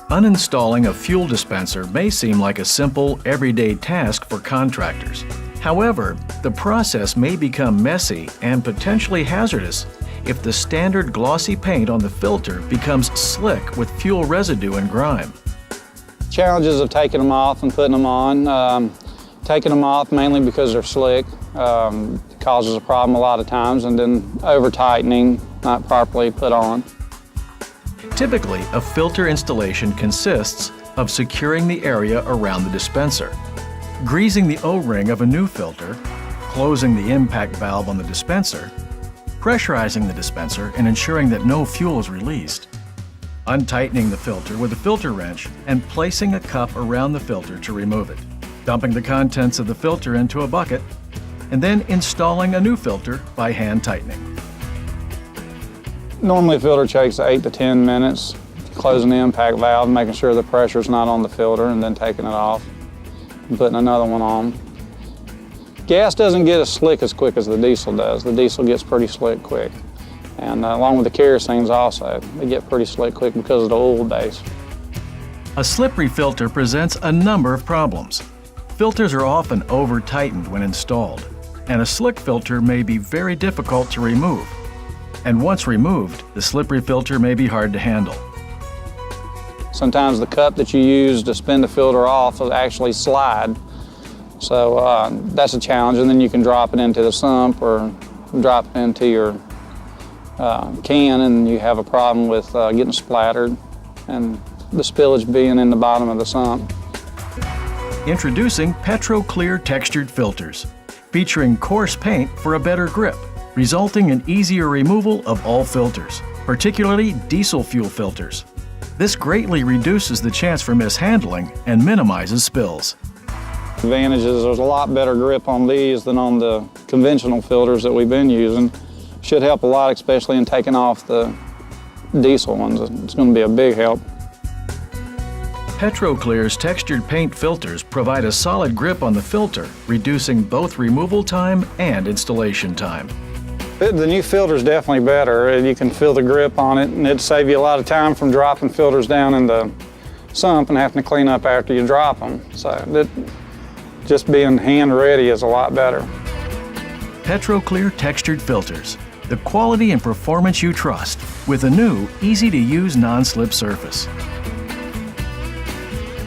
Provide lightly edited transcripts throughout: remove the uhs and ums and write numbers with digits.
Uninstalling a fuel dispenser may seem like a simple, everyday task for contractors. However, the process may become messy and potentially hazardous if the standard glossy paint on the filter becomes slick with fuel residue and grime. Challenges of taking them off and putting them on. Taking them off mainly because they're slick causes a problem a lot of times, and then over-tightening, not properly put on. Typically, a filter installation consists of securing the area around the dispenser, greasing the O-ring of a new filter, closing the impact valve on the dispenser, pressurizing the dispenser and ensuring that no fuel is released, untightening the filter with a filter wrench and placing a cup around the filter to remove it, dumping the contents of the filter into a bucket, and then installing a new filter by hand tightening. Normally a filter takes 8 to 10 minutes, closing the impact valve, making sure the pressure's not on the filter, and then taking it off and putting another one on. Gas doesn't get as slick as quick as the diesel does. The diesel gets pretty slick quick. And along with the kerosenes also, they get pretty slick quick because of the oil base. A slippery filter presents a number of problems. Filters are often over-tightened when installed, and a slick filter may be very difficult to remove. And once removed, the slippery filter may be hard to handle. Sometimes the cup that you use to spin the filter off will actually slide. So that's a challenge, and then you can drop it into the sump or drop it into your can, and you have a problem with getting splattered and the spillage being in the bottom of the sump. Introducing PetroClear textured filters, featuring coarse paint for a better grip, resulting in easier removal of all filters, particularly diesel fuel filters. This greatly reduces the chance for mishandling and minimizes spills. Advantages: there's a lot better grip on these than on the conventional filters that we've been using. Should help a lot, especially in taking off the diesel ones. It's going to be a big help. PetroClear's textured paint filters provide a solid grip on the filter, reducing both removal time and installation time. The new filter is definitely better. You can feel the grip on it, and it'd save you a lot of time from dropping filters down in the sump and having to clean up after you drop them. So just being hand ready is a lot better. PetroClear textured filters, the quality and performance you trust, with a new, easy-to-use non-slip surface.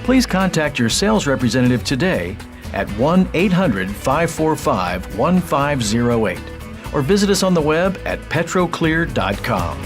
Please contact your sales representative today at 1-800-545-1508 or visit us on the web at petroclear.com.